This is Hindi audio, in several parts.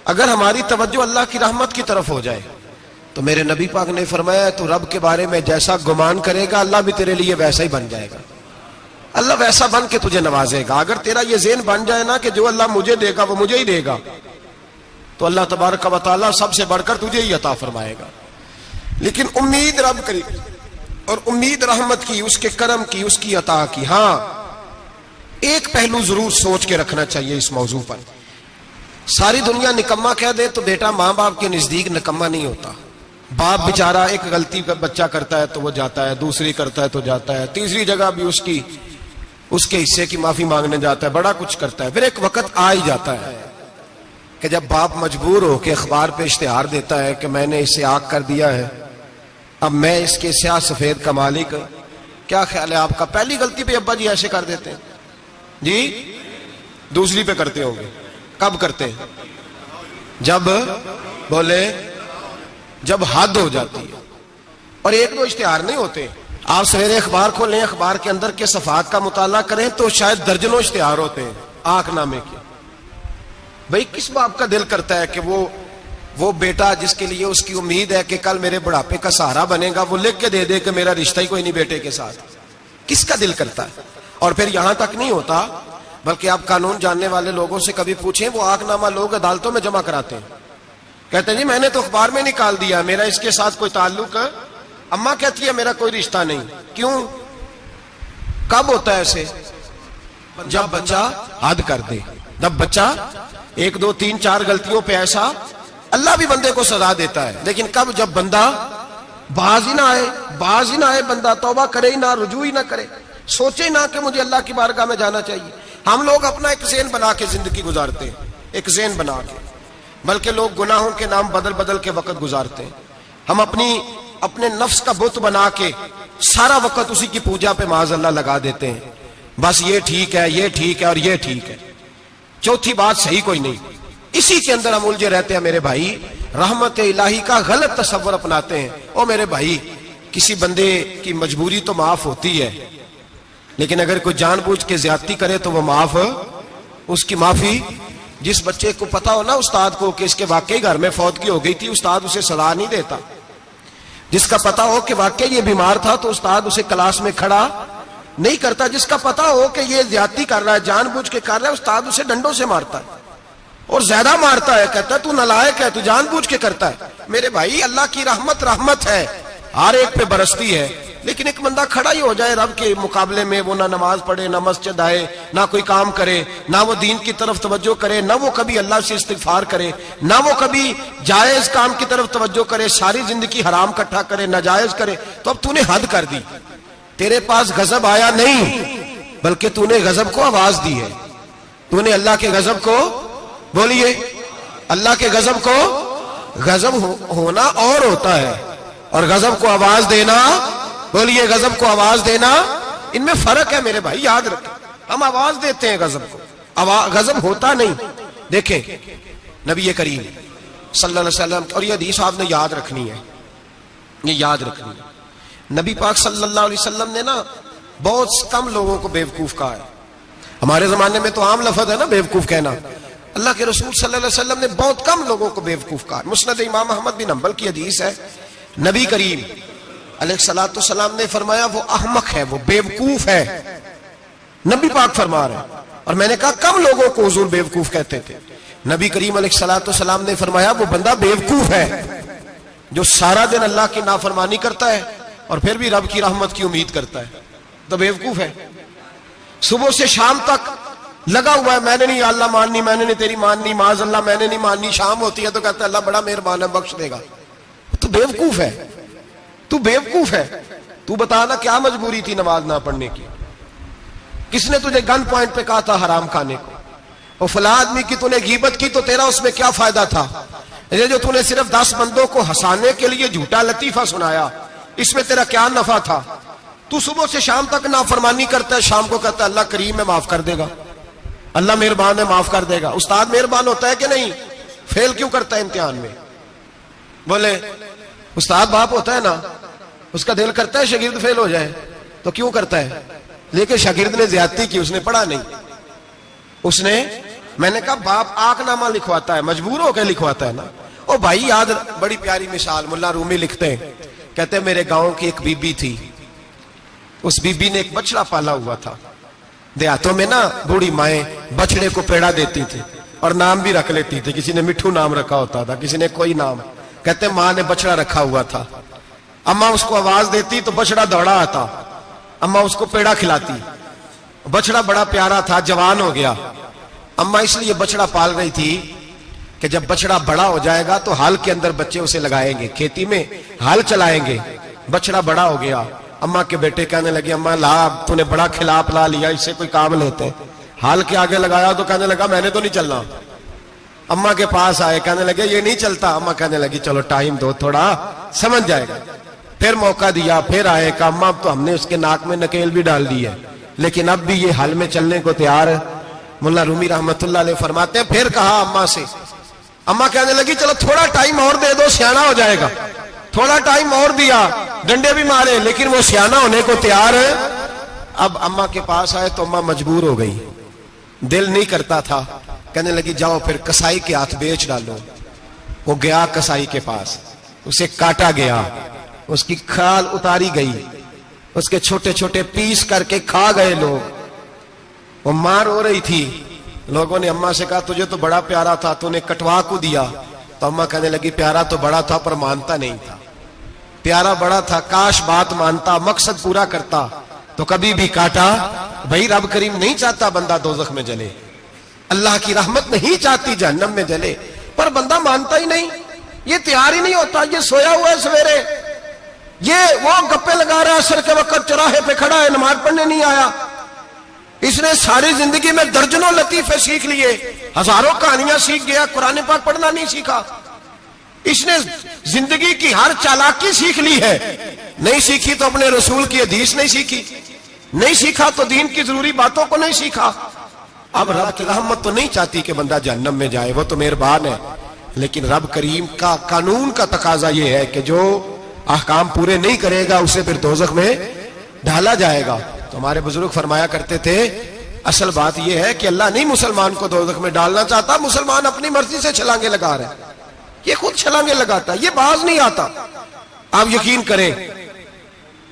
अगर हमारी तवज्जो अल्लाह की रहमत की तरफ हो जाए तो मेरे नबी पाक ने फरमाया तू रब के बारे में जैसा गुमान करेगा अल्लाह भी तेरे लिए वैसा ही बन जाएगा। अल्लाह वैसा बन के तुझे नवाजेगा। अगर तेरा ये ज़हन बन जाए ना कि जो अल्लाह मुझे देगा वो मुझे ही देगा, तो अल्लाह तबारक व तआला सबसे बढ़कर तुझे ही अता फरमाएगा। लेकिन उम्मीद रब करी और उम्मीद रहमत की, उसके करम की, उसकी अता की। हाँ, एक पहलू जरूर सोच के रखना चाहिए इस मौजू पर। सारी दुनिया निकम्मा कह दे तो बेटा माँ बाप के नजदीक निकम्मा नहीं होता। बाप बेचारा एक गलती का बच्चा करता है तो वो जाता है, दूसरी करता है तो जाता है, तीसरी जगह भी उसके हिस्से की माफी मांगने जाता है, बड़ा कुछ करता है। फिर एक वक्त आ ही जाता है कि जब बाप मजबूर हो के अखबार पे इश्तिहार देता है कि मैंने इसे आग कर दिया है, अब मैं इसके स्याह सफेद का मालिक। क्या ख्याल है आपका? पहली गलती पे अब्बा जी ऐसे कर देते हैं जी, दूसरी पे करते होंगे। कब करते हैं? जब हद हो जाती है। और एक दो इश्तिहार नहीं होते। आप सवेरे अखबार खोलें, अखबार के अंदर के सफात का मुताला करें तो शायद दर्जनों इश्तिहार होते हैं आंखनामे के। भाई किस बाप का दिल करता है कि वो बेटा जिसके लिए उसकी उम्मीद है कि कल मेरे बुढ़ापे का सहारा बनेगा, वो लिख के दे दे कि मेरा रिश्ता ही कोई नहीं बेटे के साथ? किसका दिल करता है? और फिर यहां तक नहीं होता, बल्कि आप कानून जानने वाले लोगों से कभी पूछें, वो आंखनामा लोग अदालतों में जमा कराते हैं। कहते हैं जी मैंने तो अखबार में निकाल दिया, मेरा इसके साथ कोई ताल्लुक। अम्मा कहती है मेरा कोई रिश्ता नहीं। क्यों? कब होता है ऐसे? जब बच्चा हद कर दे, जब बच्चा 1 2 3 4 गलतियों पे ऐसा, अल्लाह भी बंदे को सजा देता है। लेकिन कब? जब बंदा बाज ही ना आए, बंदा तौबा करे ही ना, रुजू ही ना करे, सोचे ना कि मुझे अल्लाह की बारगाह में जाना चाहिए। हम लोग अपना एक ज़हन बना के जिंदगी गुजारते हैं, एक ज़हन बना के, बल्कि लोग गुनाहों के नाम बदल बदल के वक्त गुजारते हैं। हम अपने नफ्स का बुत बना के सारा वक्त उसी की पूजा पे माज़अल्लाह लगा देते हैं। बस ये ठीक है, ये ठीक है और ये ठीक है, चौथी बात सही कोई नहीं। इसी के अंदर हम उलझे रहते हैं मेरे भाई। रहमत इलाही का गलत तस्वर अपनाते हैं। ओ मेरे भाई, किसी बंदे की मजबूरी तो माफ होती है, लेकिन अगर कोई जानबूझ के ज्यादती करे तो वो उसकी माफी, जिस बच्चे को पता हो ना उस्ताद को कि इसके वाकई घर में फौतगी हो गई थी, उस्ताद उसे सजा नहीं देता। जिसका पता हो कि वाकई ये बीमार था तो उस्ताद उसे क्लास में खड़ा नहीं करता। जिसका पता हो कि ये ज्यादती कर रहा है, जानबूझ के कर रहा है, उस्ताद उसे डंडों से मारता है और ज्यादा मारता है। कहता है तू नालायक है, तू जानबूझ के करता है। मेरे भाई अल्लाह की रहमत है, हर एक पे बरसती है। लेकिन एक बंदा खड़ा ही हो जाए रब के मुकाबले में, वो ना नमाज पढ़े, ना मस्जिद आए, ना कोई काम करे, ना वो दीन की तरफ तवज्जो करे, ना वो कभी अल्लाह से इस्तिगफार करे, ना वो कभी जायज काम की तरफ तवज्जो करे, सारी जिंदगी हराम इकट्ठा करे, नाजायज करे, तो अब तूने हद कर दी। तेरे पास गजब आया नहीं, बल्कि तूने गजब को आवाज दी है। तूने अल्लाह के गजब को, बोलिए, अल्लाह के गजब को, गजब होना और होता है और गजब को आवाज देना, बोलिए, गजब को आवाज देना, इनमें फर्क है मेरे भाई, याद रखें। हम आवाज देते हैं गजब को, गजब होता नहीं। देखें नबी करीम सल्लल्लाहु अलैहि वसल्लम, और ये हदीस आपने याद रखनी है, ये याद रखनी है। नबी पाक सल्लल्लाहु अलैहि वसल्लम ने ना बहुत कम लोगों को बेवकूफ कहा है। हमारे जमाने में तो आम लफ्ज है ना बेवकूफ कहना। अल्लाह के रसूल सल्लल्लाहु अलैहि वसल्लम ने बहुत कम लोगों को बेवकूफ कहा। मुस्नद इमाम अहमद बिन हंबल की हदीस है, नबी करीम अलैहिस्सलातु वस्सलाम ने फरमाया वो अहमक है, वो बेवकूफ है। नबी पाक फरमा रहे हैं। और मैंने कहा कम लोगों को हुजूर बेवकूफ कहते थे। नबी करीम अलैहिस्सलातु वस्सलाम ने फरमाया वो बंदा बेवकूफ है जो सारा दिन अल्लाह की नाफरमानी करता है और फिर भी रब की रहमत की उम्मीद करता है, तो बेवकूफ है। सुबह से शाम तक लगा हुआ है, मैंने नहीं अल्लाह माननी, मैंने नहीं तेरी माननी, माज़अल्लाह मैंने नहीं माननी। शाम होती है तो कहता है अल्लाह बड़ा मेहरबान है, बख्श देगा। तू बेवकूफ है, तू बेवकूफ है। तू बता ना क्या मजबूरी थी नमाज ना पढ़ने की? किसने तुझे गन पॉइंट पे कहा था हराम खाने को? और फला आदमी की तूने गीबत की तो तेरा उसमें क्या फायदा था? ये जो तूने सिर्फ 10 बंदों को हंसाने के लिए झूठा लतीफा सुनाया, इसमें तेरा क्या नफा था? तू सुबह से शाम तक नाफरमानी करता है, शाम को कहता है अल्लाह करीम है माफ कर देगा, अल्लाह मेहरबान है माफ कर देगा। उस्ताद मेहरबान होता है कि नहीं? फेल क्यों करता है इम्तिहान में? बोले उस्ताद बाप होता है ना, उसका दिल करता है शागिर्द फेल हो जाए, तो क्यों करता है? लेकिन शागिर्द ने ज्यादती की, उसने पढ़ा नहीं, उसने मैंने कहा बाप आकनामा लिखवाता है, मजबूर होकर लिखवाता है ना। ओ भाई याद, बड़ी प्यारी मिसाल मुल्ला रूमी लिखते हैं, कहते हैं मेरे गांव की एक बीबी थी, उस बीबी ने एक बछड़ा पाला हुआ था। देहातों में ना बूढ़ी माएं बछड़े को पेड़ा देती थी और नाम भी रख लेती थी, किसी ने मिठू नाम रखा होता था, किसी ने कोई नाम। कहते माँ ने बछड़ा रखा हुआ था, अम्मा उसको आवाज देती तो बछड़ा दौड़ा आता, अम्मा उसको पेड़ा खिलाती, बछड़ा बड़ा प्यारा था, जवान हो गया। अम्मा इसलिए बछड़ा पाल रही थी कि जब बछड़ा बड़ा हो जाएगा तो हाल के अंदर बच्चे उसे लगाएंगे, खेती में हाल चलाएंगे। बछड़ा बड़ा हो गया, अम्मा के बेटे कहने लगे अम्मा ला, तूने बड़ा खिला पिला लिया, इससे कोई काम लेते। हाल के आगे लगाया तो कहने लगा मैंने तो नहीं चलना। अम्मा के पास आए, कहने लगे ये नहीं चलता। अम्मा कहने लगी चलो टाइम दो थोड़ा, समझ जाएगा। फिर मौका दिया, फिर आए, कहा अम्मा अब तो हमने उसके नाक में नकेल भी डाल दी है, लेकिन अब भी ये हल में चलने को तैयार है। मुल्ला रूमी रहमतुल्लाह अलैह फरमाते हैं फिर कहा अम्मा से, अम्मा कहने लगी चलो थोड़ा टाइम और दे दो, सियाना हो जाएगा। थोड़ा टाइम और दिया, डंडे भी मारे, लेकिन वो सियाना होने को तैयार है। अब अम्मा के पास आए तो अम्मा मजबूर हो गई, दिल नहीं करता था। कहने लगी जाओ फिर कसाई के हाथ बेच डालो। वो गया कसाई के पास, उसे काटा गया, उसकी खाल उतारी गई, उसके छोटे छोटे पीस करके खा गए लोग। वो मार हो रही थी, लोगों ने अम्मा से कहा तुझे तो बड़ा प्यारा था, तूने कटवा को दिया। तो अम्मा कहने लगी प्यारा तो बड़ा था पर मानता नहीं था। प्यारा बड़ा था, काश बात मानता, मकसद पूरा करता तो कभी भी काटा। भाई रब करीम नहीं चाहता बंदा दोजख में जले, अल्लाह की रहमत नहीं चाहती जहन्नम में जले, पर बंदा मानता ही नहीं, ये तैयार ही नहीं होता। ये सोया हुआ है सवेरे, ये वो गप्पे लगा रहा है, असर के वक्त चौराहे पे खड़ा है, नमाज पढ़ने नहीं आया। इसने सारी जिंदगी में दर्जनों लतीफे सीख लिए, हजारों कहानियां सीख गया, कुरान पाक पढ़ना नहीं सीखा। इसने जिंदगी की हर चालाकी सीख ली है, नहीं सीखी तो अपने रसूल की हदीस नहीं सीखी, नहीं सीखा तो दीन की जरूरी बातों को नहीं सीखा। अब रब की रहमत तो नहीं चाहती कि बंदा जहन्नम में जाए, वो तो मेहरबान है, लेकिन रब करीम का कानून का तकाजा यह है कि जो अहकाम पूरे नहीं करेगा उसे फिर दोजख में डाला जाएगा। तो हमारे बुजुर्ग फरमाया करते थे असल बात यह है कि अल्लाह नहीं मुसलमान को दोजख में डालना चाहता, मुसलमान अपनी मर्जी से छलांगे लगा रहे हैं, ये खुद छलांगे लगाता है, ये बाज नहीं आता। आप यकीन करें,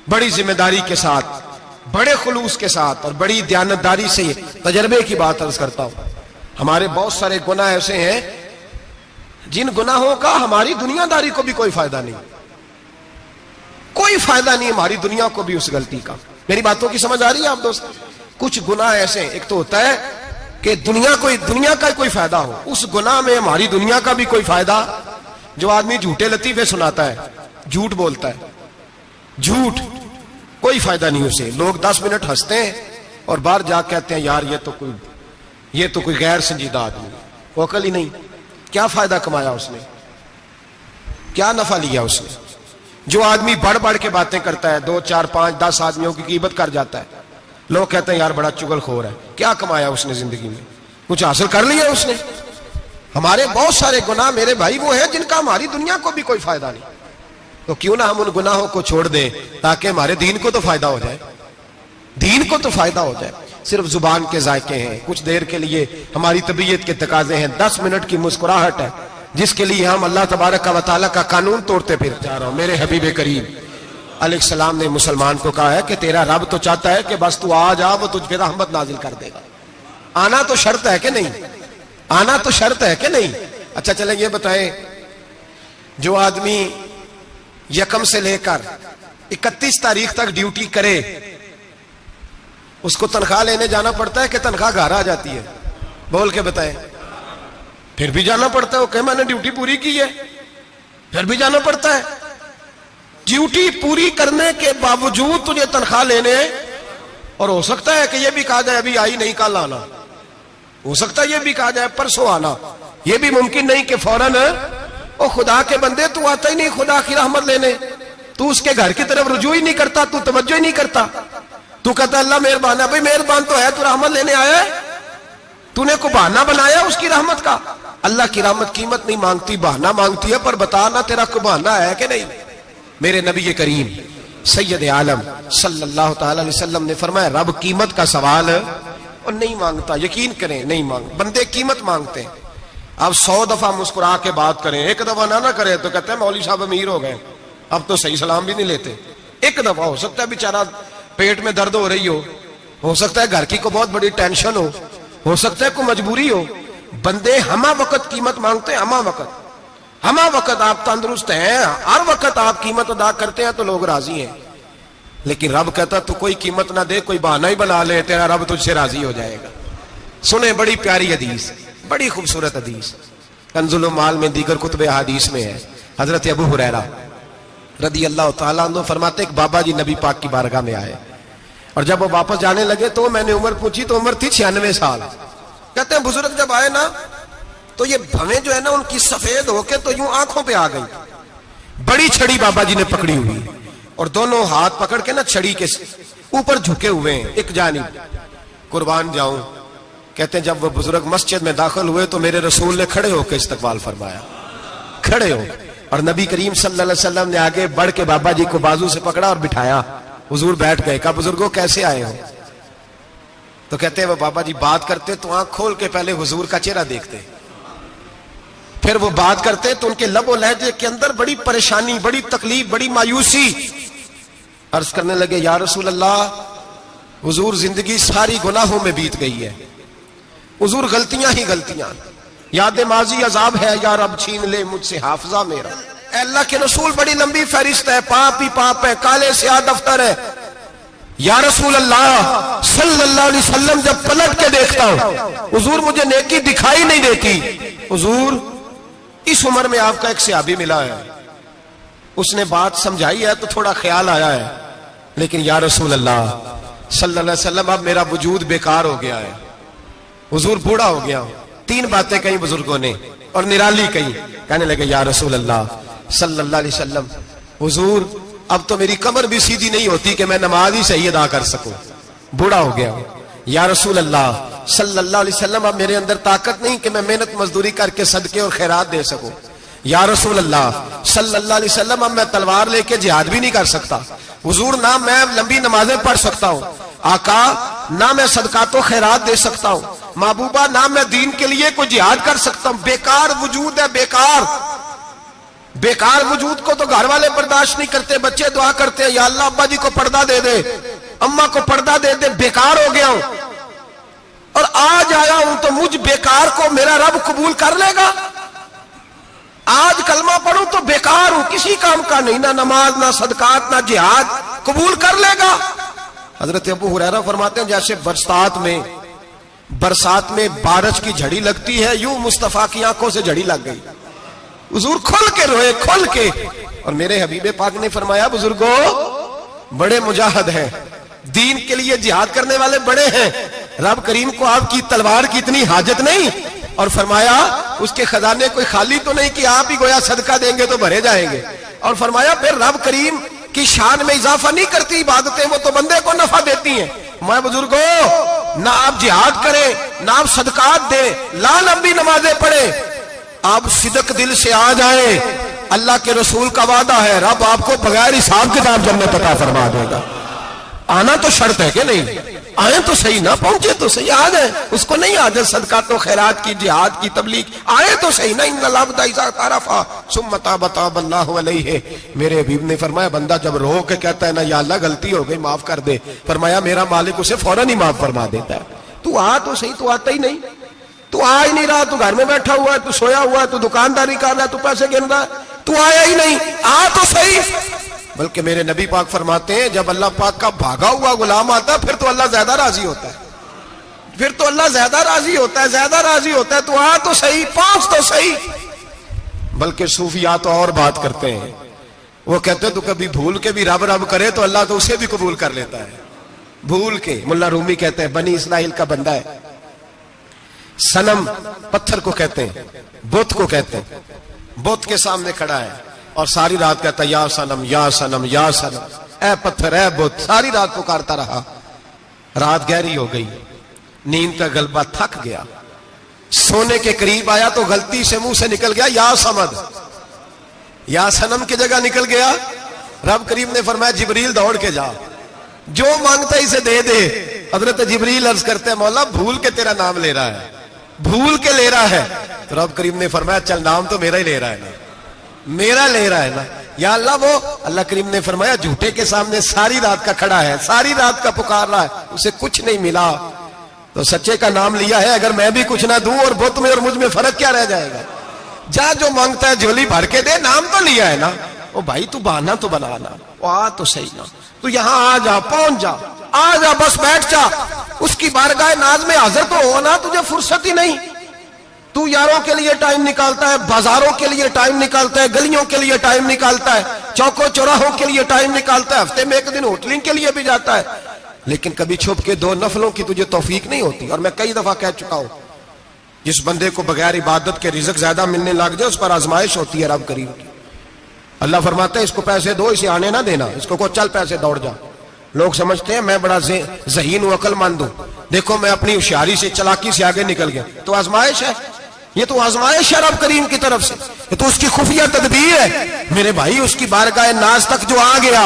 बड़ी जिम्मेदारी के साथ, बड़े खुलूस के साथ और बड़ी दयानतदारी से तजर्बे की बात अर्ज करता हूं। हमारे बहुत सारे गुनाह ऐसे हैं जिन गुनाहों का हमारी दुनियादारी को भी कोई फायदा नहीं, कोई फायदा नहीं हमारी दुनिया को भी उस गलती का। मेरी बातों की समझ आ रही है आप दोस्त? कुछ गुनाह ऐसे, एक तो होता है कि दुनिया का कोई फायदा हो, उस गुनाह में हमारी दुनिया का भी कोई फायदा। जो आदमी झूठे लतीफे सुनाता है, झूठ बोलता है, झूठ कोई फायदा नहीं उसे, लोग 10 मिनट हंसते हैं और बाहर जा कहते हैं यार ये तो कोई गैर संजीदा आदमी, वो अकल ही नहीं। क्या फायदा कमाया उसने, क्या नफा लिया उसने? जो आदमी बढ़ बढ़ के बातें करता है, 2, 4, 5, 10 आदमियों की कीमत कर जाता है, लोग कहते हैं यार बड़ा चुगलखोर है, क्या कमाया उसने जिंदगी में? कुछ हासिल कर लिया उसने? हमारे बहुत सारे गुनाह मेरे भाई वो है जिनका हमारी दुनिया को भी कोई फायदा नहीं। तो क्यों ना हम उन गुनाहों को छोड़ दें ताकि हमारे दीन को तो फायदा हो जाए, दीन को तो फायदा हो जाए। सिर्फ जुबान के जायके हैं, कुछ देर के लिए हमारी तबीयत के तकाजे हैं, 10 मिनट की मुस्कुराहट है जिसके लिए हम अल्लाह तबारक व तआला का कानून तोड़ते फिर जा रहा हूं। मेरे हबीब करीम अलैहिस्सलाम ने मुसलमान को कहा है कि तेरा रब तो चाहता है कि बस तू आ जा, वो तुझ पे रहमत नाजिल कर देगा। आना तो शर्त है कि नहीं? आना तो शर्त है कि नहीं? अच्छा चलें ये बताएं, जो आदमी 1 से लेकर 31 तारीख तक ड्यूटी करे उसको तनख्वाह लेने जाना पड़ता है कि तनख्वाह घर आ जाती है? बोल के बताएं। फिर भी जाना पड़ता है, वो कहे मैंने ड्यूटी पूरी की है, फिर भी जाना पड़ता है। ड्यूटी पूरी करने के बावजूद तुझे तनख्वाह लेने, और हो सकता है कि यह भी कहा जाए अभी आई नहीं कल आना, हो सकता है यह भी कहा जाए परसों आना, यह भी मुमकिन नहीं कि फौरन। ओ खुदा के बंदे, तू आता ही नहीं खुदा की रहमत लेने, तू उसके घर की तरफ रुजू ही नहीं करता, तू तवज्जो ही नहीं करता, तू कहता अल्लाह मेहरबान है। भाई मेहरबान तो है, तू रहमत लेने आया है, तूने को बहाना बनाया उसकी रहमत का। अल्लाह की रहमत कीमत नहीं मांगती, बहाना मांगती है, पर बता ना तेरा को बहाना है कि नहीं? मेरे नबी करीम सैयद आलम सल्लल्लाहु अलैहि वसल्लम ने फरमाया रब कीमत का सवाल और नहीं मांगता, यकीन करें नहीं मांग, बंदे कीमत मांगते हैं। अब 100 दफा मुस्कुरा के बात करें, एक दफा ना करें तो कहते हैं मौलवी साहब अमीर हो गए, अब तो सही सलाम भी नहीं लेते। एक दफा हो सकता है बेचारा पेट में दर्द हो रही हो सकता है घर की को बहुत बड़ी टेंशन हो सकता है कोई मजबूरी हो। बंदे हमा वक्त कीमत मांगते हैं, हमा वक्त आप तंदुरुस्त हैं, हर वक्त आप कीमत अदा करते हैं तो लोग राजी हैं। लेकिन रब कहता तू कोई कीमत ना दे, कोई बहाना ही बना ले, तेरा रब तुझसे राजी हो जाएगा। सुने बड़ी प्यारी हदीस, बड़ी खूबसूरत हदीस, कंजुल माल में दीगर कुतुब हदीस में है। हजरत अबू हुरैरा रदी अल्लाह तआला अन्हु फरमाते एक बाबा जी नबी पाक की बारगाह में आए और जब वो वापस जाने लगे तो मैंने उम्र पूछी तो उम्र थी 96 साल। कहते हैं बुजुर्ग जब आए ना तो ये भवें जो है ना उनकी सफेद होके तो यूं आंखों पे आ गई। बड़ी छड़ी बाबा जी ने पकड़ी हुई और दोनों हाथ पकड़ के ना छड़ी के ऊपर झुके हुए हैं एक जानिब। कुर्बान जाऊं, कहते हैं जब वो बुजुर्ग मस्जिद में दाखिल हुए तो मेरे रसूल ने खड़े होकर इस्तकबाल फरमाया, खड़े हो, और नबी करीम सल्लल्लाहु अलैहि वसल्लम ने आगे बढ़ के बाबा जी को बाजू से पकड़ा और बिठाया। हुजूर बैठ गए। कहा बुजुर्गों कैसे आए हो? तो कहते हैं वो बाबा जी बात करते तो आंख खोल के पहले हुजूर का चेहरा देखते, फिर वो बात करते तो उनके लबो लहजे के अंदर बड़ी परेशानी, बड़ी तकलीफ, बड़ी मायूसी। अर्ज करने लगे या रसूल अल्लाह, हुजूर जिंदगी सारी गुनाहों में बीत गई है, हुजूर गलतियां ही गलतियां, याद माजी अजाब है, या रब छीन ले मुझसे हाफजा मेरा। अल्लाह के रसूल बड़ी लंबी फहरिस्त है, पाप ही पाप है, काले स्याह दफ्तर है। या रसूल अल्लाह सल्लल्लाहु अलैहि वसल्लम जब पलट के देखता हूं हुजूर मुझे नेकी दिखाई नहीं देती। हुजूर इस उम्र में आपका एक सहाबी मिला है, उसने बात समझाई है तो थोड़ा ख्याल आया है, लेकिन या रसूल अल्लाह सल्लल्लाहु अलैहि वसल्लम अब मेरा वजूद बेकार हो गया है, हुजूर बूढ़ा हो गया। 3 बातें कही बुजुर्गों ने और निराली कही। कहने लगे या रसूल अल्लाह सल्लल्लाहु अलैहि वसल्लम, हुजूर अब तो मेरी कमर भी सीधी नहीं होती कि मैं नमाज ही सही अदा कर सकूं, बूढ़ा हो गया हूं। या रसूल अल्लाह सल्लल्लाहु अलैहि वसल्लम, अब मेरे अंदर ताकत नहीं कि मैं मेहनत मजदूरी करके सदके और खैरात दे सकूं। या रसूल अल्लाह सल्लल्लाहु अलैहि वसल्लम, अब मैं तलवार लेके जिहाद भी नहीं कर सकता। हुजूर ना मैं लंबी नमाजें पढ़ सकता हूं, आका ना मैं सदकातो खैरात दे सकता हूं, महबूबा ना मैं दीन के लिए कोई जिहाद कर सकता हूं। बेकार वजूद है, बेकार वजूद को तो घर वाले बर्दाश्त नहीं करते, बच्चे दुआ करते हैं या अल्लाह अब्बा जी को पर्दा दे दे, अम्मा को पर्दा दे दे, बेकार हो गया हूं और आज आया हूं तो मुझ बेकार को मेरा रब कबूल कर लेगा। आज कलमा पढ़ूं तो बेकार हूं, किसी काम का नहीं, ना नमाज ना सदकात ना जिहाद, कबूल कर लेगा। हजरत अबू हुरैरा फरमाते हैं जैसे बरसात में बारिश की झड़ी लगती है, यूं मुस्तफा की आंखों से झड़ी लग गई। हुजूर खुल के रोए, खुल के। और मेरे हबीबे पाक ने फरमाया बुजुर्गों बड़े मुजाहिद हैं, दीन के लिए जिहाद करने वाले बड़े हैं, रब करीम को आपकी तलवार की इतनी हाजत नहीं। और फरमाया उसके खजाने कोई खाली तो नहीं कि आप ही गोया सदका देंगे तो भरे जाएंगे। और फरमाया फिर रब करीम की शान में इजाफा नहीं करती इबादतें, वो तो बंदे को नफा देती हैं। मैं बुजुर्गों ना आप जिहाद करें ना आप सदकात दे, ला लंबी नमाजें पढ़े, आप सिदक दिल से आ जाए, अल्लाह के रसूल का वादा है रब आपको बगैर हिसाब किताब जन्नत अता फरमा देगा। आना तो शर्त है कि नहीं, आए तो सही, ना पहुंचे तो सही, आ जाए उसको नहीं आदत सदका तो खैरात की जिहाद की तबलीग, आए तो सही ना। मेरे हबीब ने फरमाया बंदा जब रो के कहता है ना या अल्लाह गलती हो गई माफ कर दे, फरमाया मेरा मालिक उसे फौरन ही माफ फरमा देता है। तू आ तो सही, तू आता ही नहीं, तू आ ही नहीं रहा, तू घर में बैठा हुआ है, तू सोया हुआ है, तू दुकानदारी कर रहा है, तू पैसे गिन रहा है, तू आया ही नहीं, आ तो सही। बल्कि मेरे नबी पाक फरमाते हैं जब अल्लाह पाक का भागा हुआ गुलाम आता है फिर तो अल्लाह ज्यादा राजी होता है, फिर तो अल्लाह ज्यादा राजी होता है, ज्यादा राजी होता है। तू आ तो सही, पहुंच तो सही। बल्कि सूफिया तो और बात करते हैं, वो कहते हैं तू कभी भूल के भी रब रब करे तो अल्लाह तो उसे भी कबूल कर लेता है, भूल के। मुल्ला रूमी कहते हैं बनी इस्राइल का बंदा है, सनम पत्थर को कहते हैं, बुत को कहते हैं, बुत के सामने खड़ा है और सारी रात कहता है या सनम या सनम या सनम, ए पत्थर ए बुत, सारी रात पुकारता रहा। रात गहरी हो गई, नींद का गलबा, थक गया, सोने के करीब आया तो गलती से मुंह से निकल गया या समद, या सनम की जगह निकल गया। रब करीम ने फरमाया जिब्रील दौड़ के जा, जो मांगता इसे दे दे। हजरत जिब्रील अर्ज करते हैं मौला भूल के तेरा नाम ले रहा है, भूल के ले रहा है। तो रब करीम ने फरमाया चल नाम तो मेरा ही ले रहा है ना, मेरा ले रहा है ना या अल्लाह। वो अल्लाह करीम ने फरमाया झूठे के सामने सारी रात का खड़ा है, सारी रात का पुकार रहा है, उसे कुछ नहीं मिला तो सच्चे का नाम लिया है। अगर मैं भी कुछ ना दूं और बुत में और मुझ में फर्क क्या रह जाएगा। जा जो मांगता है झोली भर के दे, नाम तो लिया है ना। ओ भाई तू बहाना तो बनाना, आ तो सही ना, तू यहां आ जा, पहुंच जा, आ जा, बस बैठ जा, उसकी बारगाह नाज में हाजिर तो हो ना। तुझे फुर्सत ही नहीं, तू यारों के लिए टाइम निकालता है, बाजारों के लिए टाइम निकालता है, गलियों के लिए टाइम निकालता है, चौकों चौराहों के लिए टाइम निकालता है, हफ्ते में एक दिन होटलिंग के लिए भी जाता है, लेकिन कभी छुप के 2 नफलों की तुझे तौफीक नहीं होती। और मैं कई दफा कह चुका हूं, जिस बंदे को बगैर इबादत के रिज़्क ज्यादा मिलने लग जाए उस पर आजमाइश होती है रब करीम की। अल्लाह फरमाता है इसको पैसे दो, इसे आने ना देना, इसको को चल पैसे दौड़ जा। लोग समझते हैं मैं बड़ा ज़हीन हूं, अक्लमंद हूं, देखो मैं अपनी होशियारी से चालाकी से आगे निकल गया। तो आजमाइश है, ये तो आजमाइश है रब करीम की तरफ से, ये तो उसकी खुफिया तदबीर है मेरे भाई। उसकी बारगाह नाज तक जो आ गया,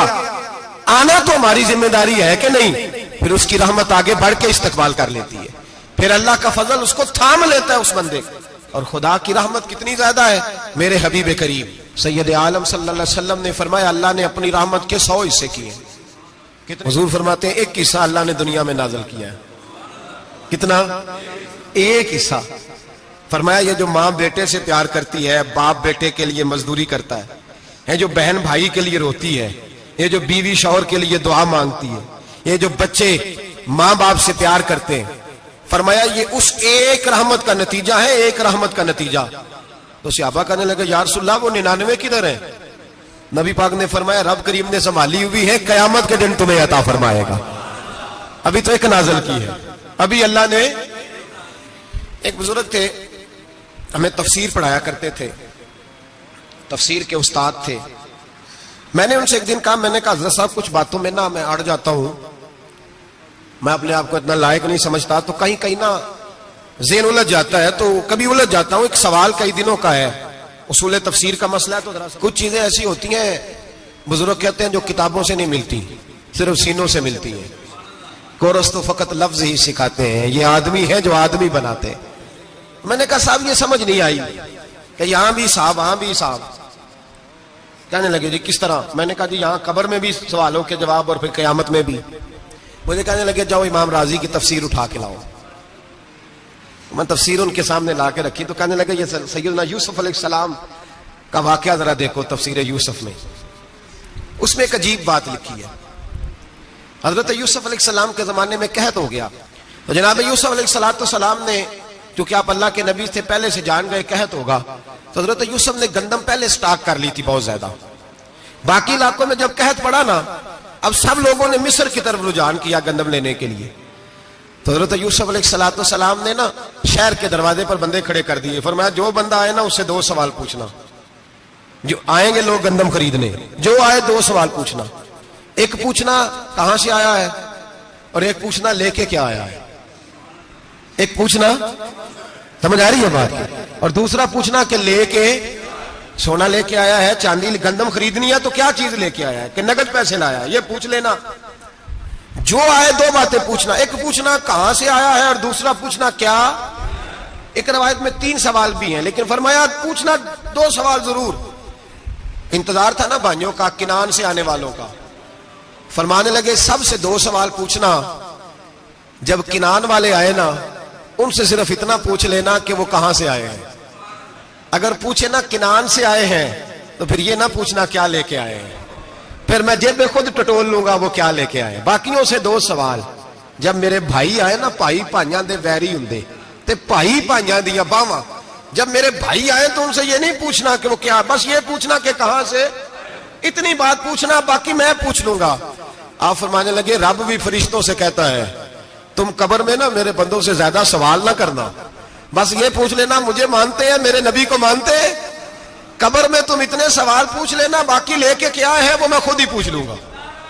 आना तो हमारी जिम्मेदारी है कि नहीं। फिर उसकी रहमत आगे बढ़ के इस्तकबाल कर लेती है, फिर अल्लाह का फजल उसको थाम लेता है उस बंदे को। और खुदा की रहमत कितनी ज्यादा है। मेरे हबीब करीम सैयद आलम सल्लल्लाहु अलैहि वसल्लम ने फरमाया अल्लाह ने अपनी रहमत के 100 हिस्से किए। हुजूर फरमाते हैं एक हिस्सा अल्लाह ने दुनिया में नाज़िल किया है। कितना? एक हिस्सा। फरमाया ये जो माँ बेटे से प्यार करती है, बाप बेटे के लिए मजदूरी करता है, जो बहन भाई के लिए रोती है, ये जो बीवी शौहर के लिए दुआ मांगती है, ये जो बच्चे माँ बाप से प्यार करते हैं, फरमाया ये उस एक रहमत का नतीजा है, एक रहमत का नतीजा। तो सहाबा कहने लगे या रसूलल्लाह वो 99 किधर है? नबी पाक ने फरमाया रब करीम ने संभाली हुई है, कयामत के दिन तुम्हें अता फरमाएगा। अभी तो एक नाज़िल की है, अभी अल्लाह ने। एक बुजुर्ग थे, हमें तफसीर पढ़ाया करते थे, तफसीर के उस्ताद थे। मैंने उनसे एक दिन कहा, मैंने कहा हज़रत साहब कुछ बातों में ना मैं अड़ जाता हूं, मैं अपने आप को इतना लायक नहीं समझता, तो कहीं कहीं ना ज़हन उलझ जाता है, तो कभी उलझ जाता हूं। एक सवाल कई दिनों का है, उसूल तफसीर का मसला है, तो जरा कुछ चीजें ऐसी होती हैं बुजुर्ग कहते हैं जो किताबों से नहीं मिलती, सिर्फ सीनों से मिलती है। कोरस तो फकत लफ्ज ही सिखाते हैं, ये आदमी है जो आदमी बनाते हैं। मैंने कहा साहब ये समझ नहीं आई कि यहां भी साहब वहां भी साहब। कहने लगे जी किस तरह? मैंने कहा जी यहाँ कब्र में भी सवालों के जवाब और फिर कयामत में भी। मुझे कहने लगे जाओ इमाम राजी की तफसीर उठा के लाओ। मैं तफसीर उनके सामने ला के रखी, तो कहने लगे ये सैयदना यूसुफ अलैहिस्सलाम का वाकया जरा देखो तफसीर यूसुफ में, उसमें एक अजीब बात लिखी है। हजरत यूसुफ अलैहिस्सलाम के जमाने में कहत हो गया, तो जनाब यूसुफ अलैहिस्सलाम ने, क्योंकि आप अल्लाह के नबी से पहले से जान गए कहत होगा, तो हजरत यूसुफ ने गंदम पहले स्टॉक कर ली थी बहुत ज्यादा। बाकी इलाकों में जब कहत पड़ा ना, अब सब लोगों ने मिस्र की तरफ रुझान किया गंदम लेने के लिए। तो हजरत यूसुफ अलैहिस्सलाम ने ना शहर के दरवाजे पर बंदे खड़े कर दिए, फरमाया जो बंदा आए ना उससे 2 सवाल पूछना। जो आएंगे लोग गंदम खरीदने, जो आए 2 सवाल पूछना। एक पूछना कहां से आया है, और एक पूछना लेके क्या आया है। एक पूछना, समझ आ रही है बात, और दूसरा पूछना कि लेके सोना लेके आया है, चांदी गंदम खरीदनी है तो क्या चीज लेके आया है, कि नगद पैसे लाया है, ये पूछ लेना। जो आए 2 बातें पूछना, एक पूछना कहां से आया है और दूसरा पूछना क्या। एक रवायत में 3 सवाल भी हैं, लेकिन फरमाया पूछना 2 सवाल जरूर। इंतजार था ना भाइयों का, किनान से आने वालों का। फरमाने लगे सबसे 2 सवाल पूछना, जब किनान वाले आए ना उनसे सिर्फ इतना पूछ लेना कि वो कहां से आए हैं। अगर पूछे ना किनान से आए हैं तो फिर ये ना पूछना क्या लेके आए हैं, फिर मैं जेब में खुद टटोल लूंगा वो क्या लेके आए। बाकियों से 2 सवाल। जब मेरे भाई आए ना, भाई भाइयां दे वैरी हुंदे ते भाई भाइयां दियां बावां, जब मेरे भाई आए तो उनसे ये नहीं पूछना कि वो क्या, बस ये पूछना कि कहां से, इतनी बात पूछना, बाकी मैं पूछ लूंगा। आप फरमाने लगे रब भी फरिश्तों से कहता है तुम कब्र में ना मेरे बंदों से ज्यादा सवाल ना करना, बस ये पूछ लेना मुझे मानते हैं, मेरे नबी को मानते हैं। कब्र में तुम इतने सवाल पूछ लेना, बाकी लेके क्या है वो मैं खुद ही पूछ लूंगा।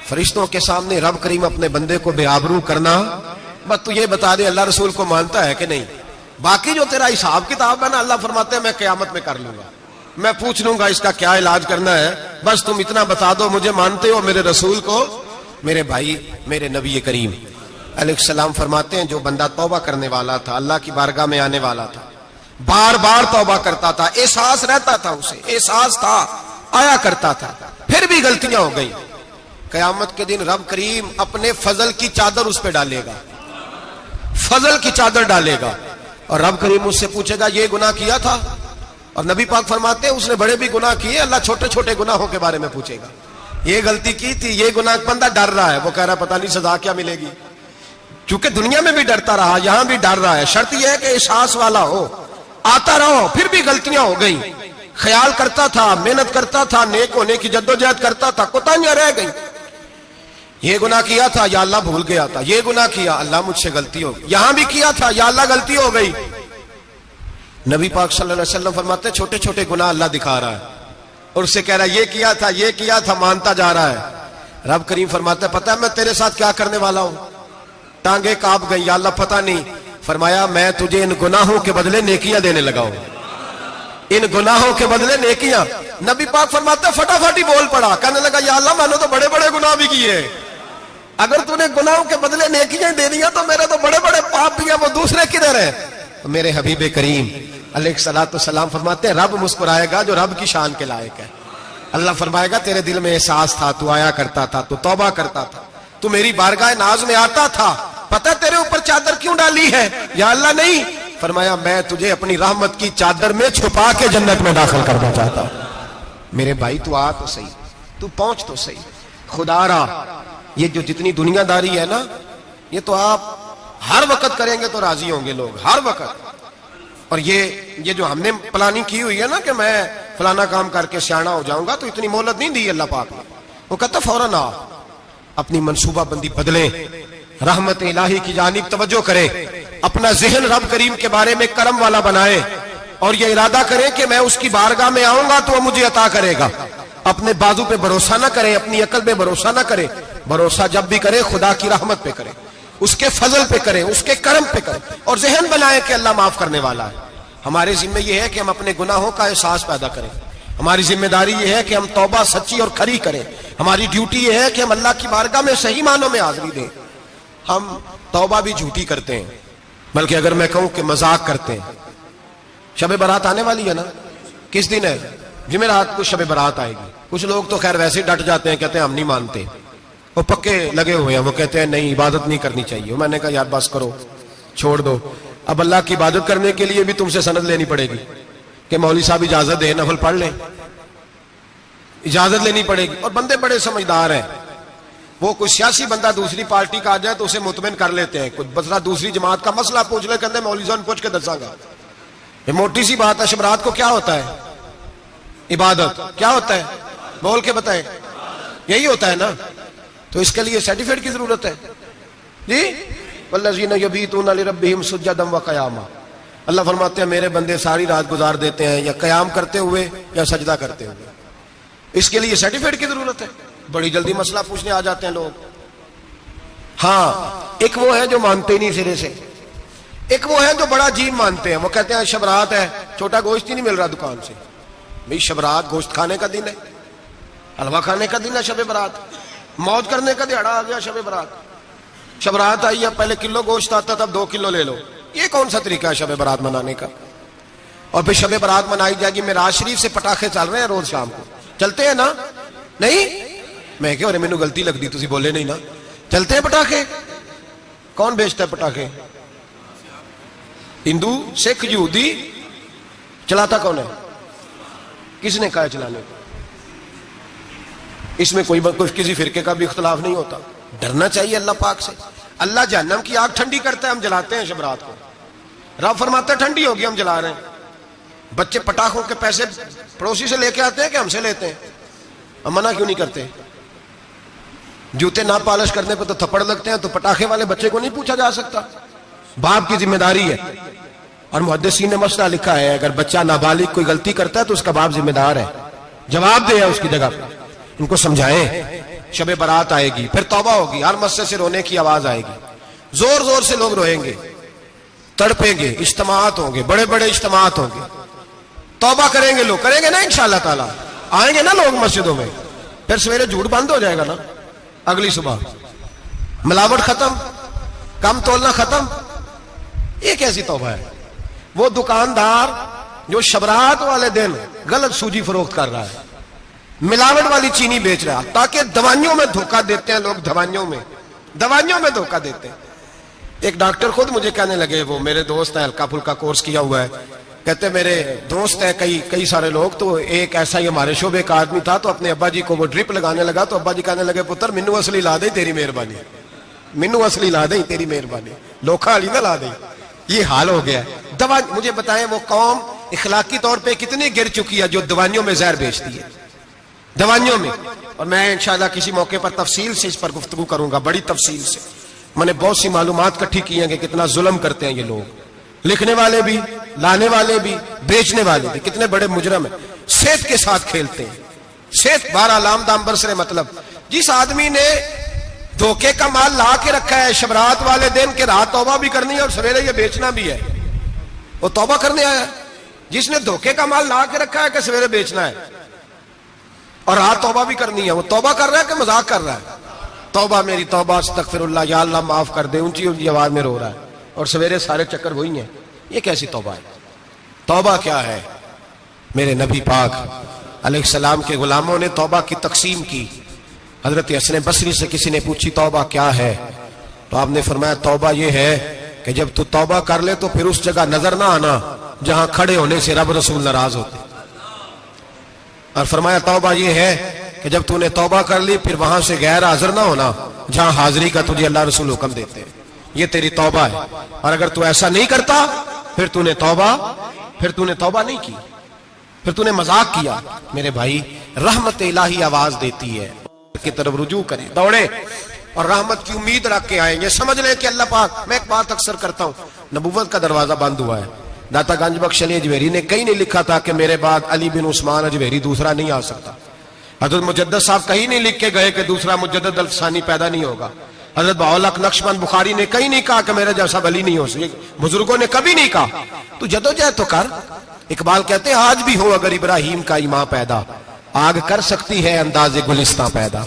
फरिश्तों के सामने रब करीम अपने बंदे को बेआबरू करना, बस तू ये बता दे अल्लाह रसूल को मानता है कि नहीं। बाकी जो तेरा हिसाब किताब है ना, अल्लाह फरमाते हैं मैं क़यामत में कर लूंगा, मैं पूछ लूंगा इसका क्या इलाज करना है, बस तुम इतना बता दो मुझे मानते हो, मेरे रसूल को, मेरे भाई, मेरे नबी करीम। अलैहिस्सलाम फरमाते हैं जो बंदा तौबा करने वाला था, अल्लाह की बारगाह में आने वाला था, बार बार तौबा करता था, एहसास रहता था, उसे एहसास था, आया करता था, फिर भी गलतियां हो गई, कयामत के दिन रब करीम अपने फजल की चादर उस पर डालेगा, फजल की चादर डालेगा और रब करीम उससे पूछेगा ये गुनाह किया था? और नबी पाक फरमाते हैं उसने बड़े भी गुनाह किए, अल्लाह छोटे छोटे गुनाहों के बारे में पूछेगा। ये गलती की थी, ये गुनाह, बंदा डर रहा है, वो कह रहा है पता नहीं सजा क्या मिलेगी, क्योंकि दुनिया में भी डरता रहा, यहां भी डर रहा है। शर्त यह है कि एहसास वाला हो, आता रहो, फिर भी गलतियां हो गई, ख्याल करता था, मेहनत करता था, नेक होने की जद्दोजहद करता था, कोताहियां रह गई, ये गुनाह किया था या अल्लाह भूल गया था, ये गुनाह किया अल्लाह मुझसे गलती हो गई, यहां भी किया था या अल्लाह गलती हो गई। नबी पाक सल्लल्लाहु अलैहि वसल्लम फरमाते छोटे छोटे गुनाह अल्लाह दिखा रहा है और उससे कह रहा है ये किया था, मानता जा रहा है। रब करीम फरमाता पता है मैं तेरे साथ क्या करने वाला हूं? टांगे कांप गई, या अल्लाह पता नहीं। फरमाया मैं तुझे इन गुनाहों के बदले नेकियां देने लगा हूं, इन गुनाहों के बदले नेकियां। नबी पाक फरमाते फटाफट ही बोल पड़ा, कहने लगा या अल्लाह मैंने तो बड़े बड़े गुनाह भी किए, अगर तूने गुनाहों के बदले नेकियां दे दिया तो मेरे तो बड़े बड़े पाप भी हैं, वो दूसरे किधर है? तो मेरे हबीब करीम अलैहिस्सलातु सलाम फरमाते रब मुस्कुराएगा जो रब की शान के लायक है। अल्लाह फरमाएगा तेरे दिल में एहसास था, तू आया करता था, तू तौबा करता था, तू मेरी बारगाह नाज में आता था, पता तेरे ऊपर चादर क्यों डाली है? या अल्लाह नहीं, फरमाया मैं तुझे अपनी रहमत की चादर में छुपा के जन्नत में दाखिल करना चाहता हूं। मेरे भाई तू आ तो सही, तू पहुंच तो सही, खुदारा ये जो जितनी दुनियादारी है ना, ये तो आप हर वक्त करेंगे तो राजी होंगे लोग, हर वक्त। और ये जो हमने प्लानिंग की हुई है ना कि मैं फलाना काम करके सियाना हो जाऊंगा, तो इतनी मोहलत नहीं दी अल्लाह पाक ने। वो कहता फौरन आ, अपनी मनसूबाबंदी बदलें, रहमत इलाही की जानिब तवज्जो करें, अपना जहन रब करीम के बारे में करम वाला बनाए और ये इरादा करें कि मैं उसकी बारगाह में आऊंगा तो वो मुझे अता करेगा। अपने बाजू पे भरोसा ना करें, अपनी अकल पे भरोसा ना करें, भरोसा जब भी करें खुदा की रहमत पे करें, उसके फजल पे करें, उसके करम पे करें और जहन बनाए कि अल्लाह माफ करने वाला है। हमारे जिम्मे यह है कि हम अपने गुनाहों का एहसास पैदा करें, हमारी जिम्मेदारी यह है कि हम तौबा सच्ची और खरी करें, हमारी ड्यूटी यह है कि हम अल्लाह की बारगाह में सही मानों में हाजिरी दें। हम तौबा भी झूठी करते हैं, बल्कि अगर मैं कहूं कि मजाक करते हैं। शब बारात आने वाली है ना, किस दिन है? जुमेरात को शब बारात आएगी। कुछ लोग तो खैर वैसे डट जाते हैं, कहते हैं हम नहीं मानते, वो पक्के लगे हुए हैं, वो कहते हैं नहीं इबादत नहीं करनी चाहिए। मैंने कहा यार बस करो, छोड़ दो। अब अल्लाह की इबादत करने के लिए भी तुमसे सनद लेनी पड़ेगी कि मौलवी साहब इजाजत दे, नफल पढ़ लें, इजाजत लेनी पड़ेगी। और बंदे बड़े समझदार हैं, वो कोई सियासी बंदा दूसरी पार्टी का आ जाए तो उसे मुतमिन कर लेते हैं, कुछ बसरा दूसरी जमात का मसला पूछ ले, कहते मौलवी साहब पूछ के दसागा। ये मोटी सी बात है। शबरात को क्या होता है? इबादत। क्या होता है? बोल के बताएं। यही होता है ना, तो इसके लिए सर्टिफिकेट की जरूरत है जी। वल्लज़ीना यबीतूना लिरब्बिहिम सुज्जदन व क़यामा। अल्लाह फरमाते हैं मेरे बंदे सारी रात गुजार देते हैं या कयाम करते हुए या सजदा करते हुए, इसके लिए सर्टिफिकेट की जरूरत है। बड़ी जल्दी मसला पूछने आ जाते हैं लोग। हाँ, एक वो है जो मानते ही नहीं सिरे से, एक वो है जो बड़ा अजीब मानते हैं। वो कहते हैं शबरात है, छोटा गोश्त ही नहीं मिल रहा दुकान से। भाई शबरात गोश्त खाने का दिन है, हलवा खाने का दिन है शब बारात, मौज करने का दिहाड़ा आ गया शब बारात। शबरात आई है, पहले किलो गोश्त आता था, अब 2 किलो ले लो। ये कौन सा तरीका है शब बारात मनाने का? और फिर शब बारात मनाई जाएगी। मेराज शरीफ से पटाखे चल रहे हैं रोज शाम को, चलते हैं ना? नहीं, मैं क्या अरे मैनू गलती लगती, तुसी बोले नहीं ना। चलते हैं पटाखे। कौन बेचता है पटाखे? हिंदू, सिख, यहूदी। चलाता कौन है? किसने कहा चलाने को? इसमें कोई किसी फिरके का भी इख्तलाफ नहीं होता। डरना चाहिए अल्लाह पाक से। अल्लाह जहन्नम की आग ठंडी करता है, हम जलाते हैं शबरात को। रब फरमाता है ठंडी होगी, हम जला रहे हैं। बच्चे पटाखों के पैसे पड़ोसी से लेके आते हैं कि हमसे लेते हैं? हम मना क्यों नहीं करते? जूते ना पॉलिश करने पे तो थप्पड़ लगते हैं, तो पटाखे वाले बच्चे को नहीं पूछा जा सकता? बाप की जिम्मेदारी है। और मुहद्दिसीन ने मसला लिखा है, अगर बच्चा नाबालिग कोई गलती करता है तो उसका बाप जिम्मेदार है, जवाब दे उसकी जगह पर। इनको समझाएं। शब बारात आएगी, फिर तौबा होगी, हर मस्जिद से रोने की आवाज आएगी, जोर जोर से लोग रोएंगे, तड़पेंगे, इज्तिमात होंगे, बड़े बड़े इज्तिमात होंगे, तौबा करेंगे लोग, करेंगे ना इंशाअल्लाह ताला, आएंगे ना लोग मस्जिदों में। फिर सवेरे झूठ बंद हो जाएगा ना, अगली सुबह मिलावट खत्म, कम तोलना खत्म। ये कैसी तौबा है? वो दुकानदार जो शबरात वाले दिन गलत सूजी फरोख्त कर रहा है, मिलावट वाली चीनी बेच रहा है, ताकि दवाइयों में धोखा देते हैं लोग, दवाइयों में धोखा देते हैं। एक डॉक्टर खुद मुझे कहने लगे, वो मेरे दोस्त है, हल्का फुल्का कोर्स किया हुआ है, कहते मेरे दोस्त है कई सारे लोग, तो एक ऐसा ही हमारे शोबे का आदमी था, तो अपने अब्बा जी को वो ड्रिप लगाने लगा, तो अब्बा जी कहने लगे पुत्र मिन्नू असली ला दे तेरी मेहरबानी, मिन्नू असली ला दे तेरी मेहरबानी, लोखा अली ना ला दे। ये हाल हो गया है। दवा, मुझे बताएं वो कौम इखलाकी तौर पे कितनी गिर चुकी है जो दवाइयों में जहर बेचती है, दवाइयों में। और मैं इंशाल्लाह किसी मौके पर तफसील से इस पर गुफ्तगू करूंगा, बड़ी तफसील से। मैंने बहुत सी मालूमात इकट्ठी की हैं कि कितना जुल्म करते हैं ये लोग, लिखने वाले भी, लाने वाले भी, बेचने वाले भी, कितने बड़े मुजरम है, सेहत के साथ खेलते हैं। सेहत 12 लाम दाम बरसरे, मतलब जिस आदमी ने धोखे का माल ला के रखा है शबरात वाले दिन के रात तौबा भी करनी है और सवेरे ये बेचना भी है, वो तौबा करने आया है। जिसने धोखे का माल ला के रखा है कि सवेरे बेचना है और रात तौबा भी करनी है, वो तौबा कर रहा है कि मजाक कर रहा है? तौबा मेरी तौबा, अस्तगफिरुल्लाह, या अल्लाह माफ कर दे, ऊंची ऊंची आवाज में रो रहा है और सवेरे सारे चक्कर वही हैं। ये कैसी तौबा है? तौबा क्या है? मेरे नबी पाक अलैहिस्सलाम के गुलामों ने तौबा की तकसीम की। हजरत हसन बसरी से किसी ने पूछी तौबा क्या है, तो आपने फरमाया तौबा ये है कि जब तू तौबा कर ले तो फिर उस जगह नजर ना आना जहां खड़े होने से रब रसूल नाराज होते। और फरमाया तौबा ये है कि जब तूने तौबा कर ली फिर वहां से गैर हाजिर ना होना जहां हाजिरी का तुझे अल्लाह रसूल हुक्म देते हैं। ये तेरी तौबा है। और अगर तू ऐसा नहीं करता फिर तूने तौबा नहीं की, फिर तूने मजाक किया। मेरे भाई, रहमत इलाही आवाज देती है की तरफ रुजू करें, दौड़े और रहमत की उम्मीद रख के आएंगे। समझ लें कि अल्लाह पाक, मैं एक बात अक्सर करता हूं, नबुव्वत का दरवाजा बंद हुआ है। दाता गंज बख्श अली अजमेरी ने कहीं नहीं लिखा था कि मेरे बाद अली बिन उस्मान अजमेरी दूसरा नहीं आ सकता। हजरत मुजद्दद साहब कहीं नहीं लिख के गए कि दूसरा मुजद्दद अल्फसानी पैदा नहीं होगा। हजरत बाउलक नक्शबंद बुखारी ने कहीं नहीं कहा कि मेरे जैसा वली नहीं हो सके। बुजुर्गों ने कभी नहीं कहा। तू जदोजहद तो कर। इकबाल कहते हैं आज भी हो अगर इब्राहिम का ईमान पैदा, आग कर सकती है अंदाजे गुलिस्तां पैदा।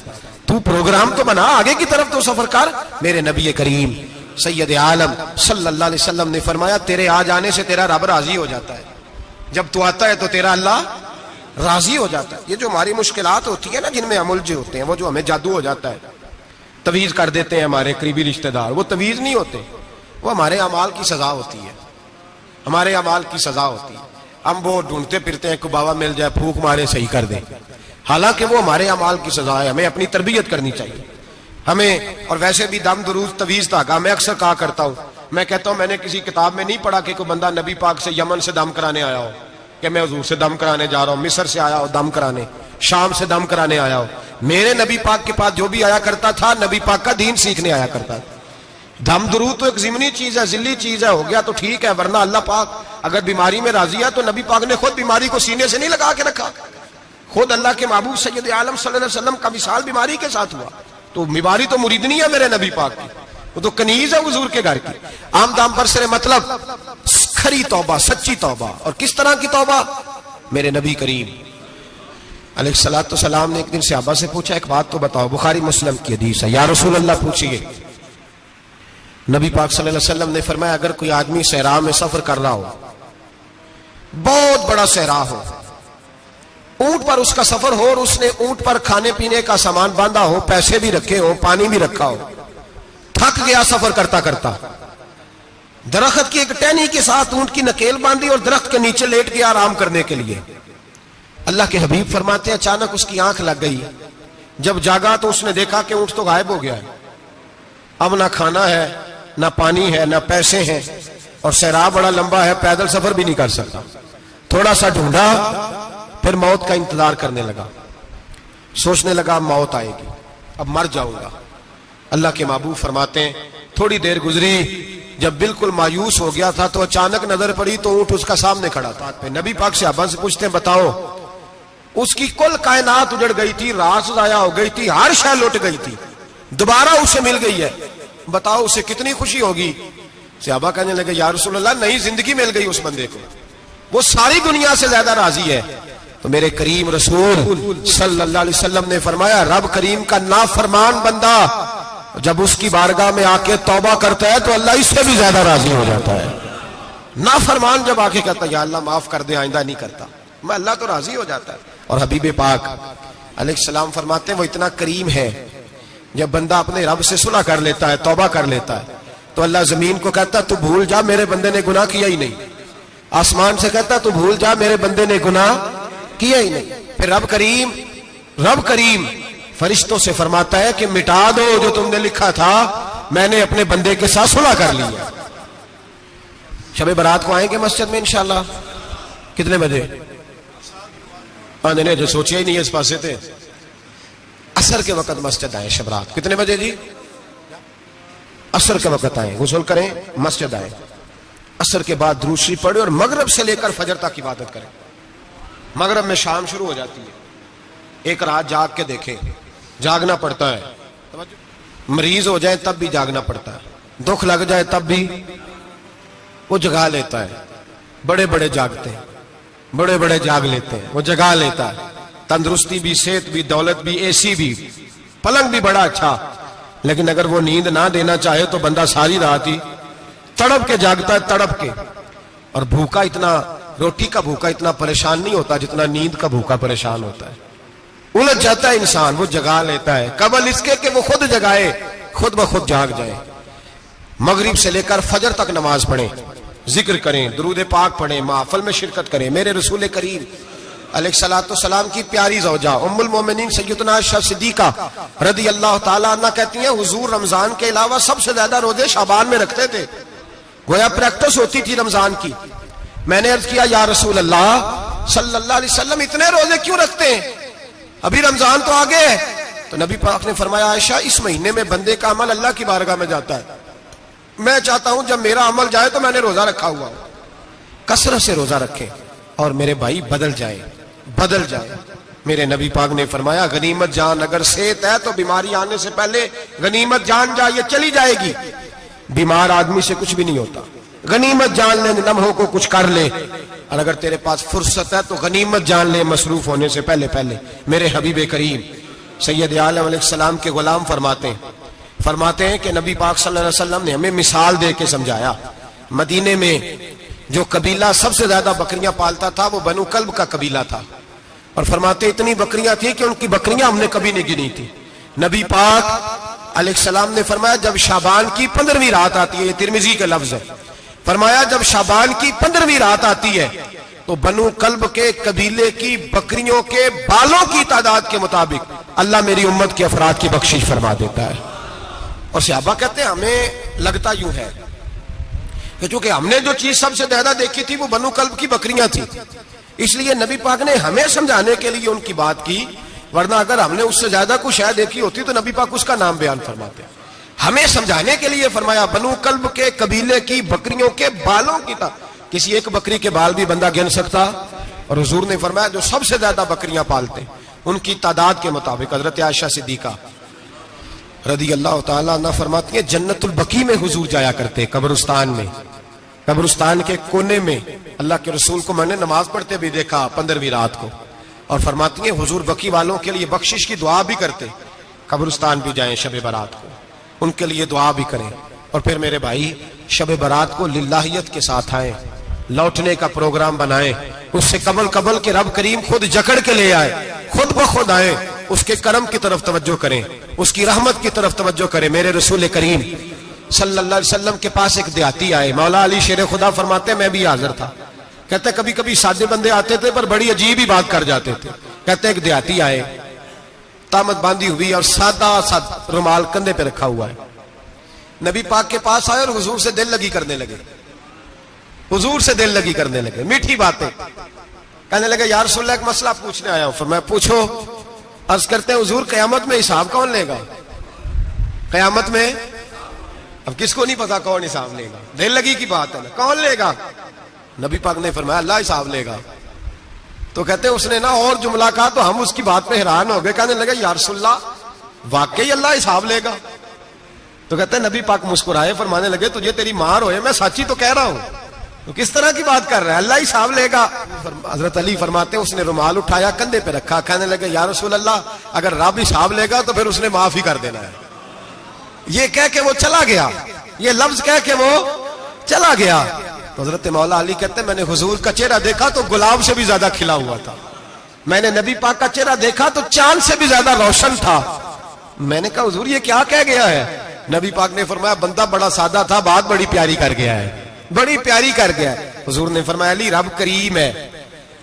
तू प्रोग्राम तो बना, आगे की तरफ तो सफर कर। मेरे नबी करीम सैयद आलम सल्लल्लाहु अलैहि वसल्लम ने फरमाया तेरे आ जाने से तेरा रब राजी हो जाता है। जब तू आता है तो तेरा अल्लाह राजी हो जाता है। ये जो हमारी मुश्किलात होती है ना, जिनमें अमुलझे होते हैं, वो जो हमें जादू हो जाता है, तवीज कर देते हैं हमारे करीबी रिश्तेदार, वो तवीज नहीं होते, वो हमारे अमाल की सजा होती है, हमारे अमाल की सजा होती है। हम वो ढूंढते फिरते हैं कि बाबा मिल जाए, फूक मारे, सही कर दे, हालांकि वो हमारे अमाल की सजा है। हमें अपनी तरबियत करनी चाहिए हमें। और वैसे भी दम दुरूद तवीज धागा, मैं अक्सर कहा करता हूं, मैं कहता हूं मैंने किसी किताब में नहीं पढ़ा कि कोई बंदा नबी पाक से यमन से दम कराने आया हो कि मैं हुजूर से दम कराने जा रहा हूं, मिस्र से आया हो दम कराने, शाम से दम कराने आया हो। मेरे नबी पाक के पास जो भी आया करता था, नबी पाक का दीन सीखने आया करता था। दम दुरूद तो एक जिमनी चीज है, जिल्ली चीज है, हो गया तो ठीक है, वरना अल्लाह पाक अगर बीमारी में राजी है तो नबी पाक ने खुद बीमारी को सीने से नहीं लगा के रखा। खुद अल्लाह के महबूब सैयद आलम सल्लल्लाहु अलैहि वसल्लम का विशाल बीमारी के साथ हुआ। तो बीमारी तो मुरीदनी है मेरे नबी पाक की, वो तो कनीज है हुजूर के घर की। आम दाम पर से मतलब खरी तौबा, सच्ची तौबा। और किस तरह की तौबा? मेरे नबी करीम अलैहिस्सलातु वस्सलाम ने एक दिन सहाबा से पूछा, एक बात तो बताओ, बुखारी मुस्लिम की हदीस है, या रसूल अल्लाह पूछिए। नबी पाक सल्लल्लाहु अलैहि वसल्लम ने फरमाया अगर कोई आदमी सहरा में सफर कर रहा हो, बहुत बड़ा सहरा हो, ऊंट पर उसका सफर हो और उसने ऊंट पर खाने पीने का सामान बांधा हो, पैसे भी रखे हो, पानी भी रखा हो, थक गया सफर करता करता, दरख्त की एक टहनी के साथ ऊंट की नकेल बांधी और दरख्त के नीचे लेट गया आराम करने के लिए। अल्लाह के हबीब फरमाते हैं अचानक उसकी आंख लग गई। जब जागा तो उसने देखा कि ऊंट तो गायब हो गया है। अब ना खाना है, ना पानी है, ना पैसे हैं, और सहरा बड़ा लंबा है, पैदल सफर भी नहीं कर सकता। थोड़ा सा ढूंढा, फिर मौत का इंतजार करने लगा, सोचने लगा मौत आएगी, अब मर जाऊंगा। अल्लाह के महबूब फरमाते हैं थोड़ी देर गुजरी, जब बिल्कुल मायूस हो गया था तो अचानक नजर पड़ी तो ऊंट उसका सामने खड़ा था। नबी पाक से अब्बा से पूछते हैं बताओ, उसकी कुल कायनात उजड़ गई थी, रास जाया हो गई थी, हर शय लुट गई थी, दोबारा उसे मिल गई है, बताओ उसे कितनी खुशी होगी। सहाबा कहने लगे या रसूल अल्लाह, नई जिंदगी मिल गई उस बंदे को, वो सारी दुनिया से ज्यादा राजी है। तो मेरे करीम रसूल सल्लल्लाहु अलैहि वसल्लम ने फरमाया रब करीम का नाफरमान बंदा जब उसकी बारगाह में आके तौबा करता है तो अल्लाह इससे भी ज्यादा राजी हो जाता है। नाफरमान जब आके कहता है या अल्लाह माफ कर दे, आइंदा नहीं करता, मैं अल्लाह तो राजी हो जाता है। और हबीब पाक अलैहिस्सलाम फरमाते हैं वो इतना करीम है, जब बंदा अपने रब से सुलह कर लेता है, तौबा कर लेता है, तो अल्लाह जमीन को कहता है तू भूल जा, मेरे बंदे ने गुनाह किया ही नहीं। आसमान से कहता है तू भूल जा, मेरे बंदे ने गुनाह किया ही नहीं। फिर रब करीम फरिश्तों से फरमाता है कि मिटा दो जो तुमने लिखा था, मैंने अपने बंदे के साथ सुलह कर लिया। शब बारात को आएंगे मस्जिद में इंशाल्लाह। कितने बजे? जो सोचा ही नहीं है इस पासे थे। असर के वक्त मस्जिद आए शब रात। कितने बजे जी? असर के वक्त आए, गुस्ल करें, मस्जिद आए, असर के बाद दुरूद शरीफ पढ़े और मगरिब से लेकर फजर तक इबादत करें। मगरिब में शाम शुरू हो जाती है। एक रात जाग के देखें, जागना पड़ता है। मरीज हो जाए तब भी जागना पड़ता है, दुख लग जाए तब भी वो जगा लेता है। बड़े बड़े जागते हैं, बड़े बड़े जाग लेते हैं, वो जगा लेता है। तंदुरुस्ती भी, सेहत भी, दौलत भी, एसी भी, पलंग भी बड़ा अच्छा, लेकिन अगर वो नींद ना देना चाहे तो बंदा सारी रात ही तड़प के जागता है, तड़प के। और भूखा इतना, रोटी का भूखा इतना परेशान नहीं होता जितना नींद का भूखा परेशान होता है। उलझ जाता है इंसान, वो जगा लेता है कबल इसके कि वो खुद जगाए, खुद ब खुद जाग जाए। मगरिब से लेकर फजर तक नमाज पढ़ें, जिक्र करें, दुरूद पाक पढ़ें, महफिल में शिरकत करें। मेरे रसूल करीम अलैहिस्सलाम की प्यारी ज़ौजा उम्मुल मोमिनीन सय्यदना आयशा सिद्दीका रदी अल्लाह ताला अन्हा कहती हैं हुजूर रमजान के अलावा सबसे ज्यादा रोजे शाबान में रखते थे, गोया प्रैक्टिस होती थी रमजान की। मैंने अर्ज किया या रसूल अल्लाह सल्लल्लाहु अलैहि वसल्लम इतने रोजे क्यों रखते हैं, अभी रमजान तो आगे है। तो नबी पाक ने फरमाया आयशा इस महीने में बंदे का अमल अल्लाह की बारगाह में जाता है, मैं चाहता हूं जब मेरा अमल जाए तो मैंने रोजा रखा हुआ, कसरत से रोजा रखें और मेरे भाई बदल जाए। मेरे नबी पाक ने फरमाया गनीमत जान, अगर सेहत है तो बीमारी आने से पहले गनीमत जान जा, ये चली जाएगी। बीमार आदमी से कुछ भी नहीं होता, गनीमत जान ले, लम्हों को कुछ कर ले। और अगर तेरे पास फुर्सत है तो गनीमत जान ले मसरूफ होने से पहले पहले। मेरे हबीब करीम सैयद आलम अलैहिस्सलाम के गुलाम फरमाते हैं कि नबी पाक सल्लल्लाहु अलैहि वसल्लम ने हमें मिसाल दे के समझाया। मदीने में जो कबीला सबसे ज्यादा बकरियां पालता था वो बनु कल्ब का कबीला था, और फरमाते इतनी बकरियां थी कि उनकी बकरियां हमने कभी नहीं गिनी थी। नबी पाक अलैहिस्सलाम ने फरमाया जब शाबान की 15वीं रात आती है, ये तिरमिजी का लफ्ज है, फरमाया जब शाबान की 15वीं रात आती है तो बनु कल्ब के कबीले की बकरियों के बालों की तादाद के मुताबिक अल्लाह मेरी उम्मत के अफराद की बख्शिश फरमा देता है। और सहाबा कहते हैं हमें लगता यूं है कि चूंकि हमने जो चीज सबसे ज्यादा देखी थी वो बनु कल्ब की बकरियां थी, इसलिए नबी पाक ने हमें समझाने के लिए उनकी बात की, वरना अगर हमने उससे ज्यादा कुछ शायद देखी होती तो नबी पाक उसका नाम बयान फरमाते। हमें समझाने के लिए फरमाया बनु कल्ब के कबीले की बकरियों के बालों की किसी एक बकरी के बाल भी बंदा गिन सकता। और हुजूर ने फरमाया जो सबसे ज्यादा बकरियां पालते उनकी तादाद के मुताबिक हजरत आयशा सिद्दीका रदी अल्लाह ताला अन्हा फरमाती है जन्नतुल बकी में हुजूर जाया करते, कब्रिस्तान में, कब्रिस्तान के कोने में। अल्लाह के रसूल को मैंने नमाज पढ़ते भी देखा 15वीं रात को, और फरमाती है हुजूर बकी वालों के लिए बख्शिश की दुआ भी करते, कब्रिस्तान भी जाएं शब बारात को, उनके लिए दुआ भी करें। और फिर मेरे भाई शब बारात को लिल्लाहियत के साथ आए, लौटने का प्रोग्राम बनाएं, उससे कबल के रब करीम खुद जकड़ के ले आए, खुद ब खुद आए, उसके करम की तरफ तवज्जो करें, उसकी रहमत की तरफ तवज्जो करें। मेरे रसूल करीम सल्लल्लाहु अलैहि वसल्लम के पास एक देहाती आए, मौला अली शेर खुदा फरमाते मैं भी हाजिर था। कहते कभी कभी सादे बंदे आते थे पर बड़ी अजीब ही बात कर जाते थे। कहते एक देहाती आए, तामत बांधी हुई और सादा सा रुमाल कंधे पे रखा हुआ है, नबी पाक के पास आए और हुजूर से दिल लगी करने लगे, हुजूर से दिल लगी करने लगे, मीठी बातें कहने लगे यार रसूलल्लाह एक मसला पूछने आया हूं। फिर मैं पूछो। अर्ज करते हैं हुजूर कयामत में हिसाब कौन लेगा, कयामत में अब किसको नहीं पता कौन हिसाब लेगा, दिल लगी की बात है ना, कौन लेगा। नबी पाक ने फरमाया अल्लाह हिसाब लेगा। तो कहते उसने ना और जुमला कहा तो हम उसकी बात पे हैरान हो गए, कहने लगे या रसूलल्लाह वाकई अल्लाह हिसाब लेगा। तो कहते नबी पाक मुस्कुराए, फरमाने लगे तुझे तेरी मार होए मैं सच्ची तो कह रहा हूं, तो किस तरह की बात कर रहा है, अल्लाह हिसाब लेगा। हजरत अली फरमाते उसने रुमाल उठाया कंधे पे रखा, कहने लगे या रसूल अल्लाह अगर रब हिसाब लेगा तो फिर उसने माफ ही कर देना है, ये कह के वो चला गया, ये लफ्ज कह के वो चला गया। तो हजरत मौला अली कहते हैं मैंने हुजूर का चेहरा देखा तो गुलाब से भी ज्यादा खिला हुआ था, मैंने नबी पाक का चेहरा देखा तो चांद से भी ज्यादा रोशन था। मैंने कहा हुजूर ये क्या कह गया है? नबी पाक ने फरमाया बंदा बड़ा सादा था, बात बड़ी प्यारी कर गया है, बड़ी प्यारी कर गया है। हुजूर ने फरमाया अली रब करीम है,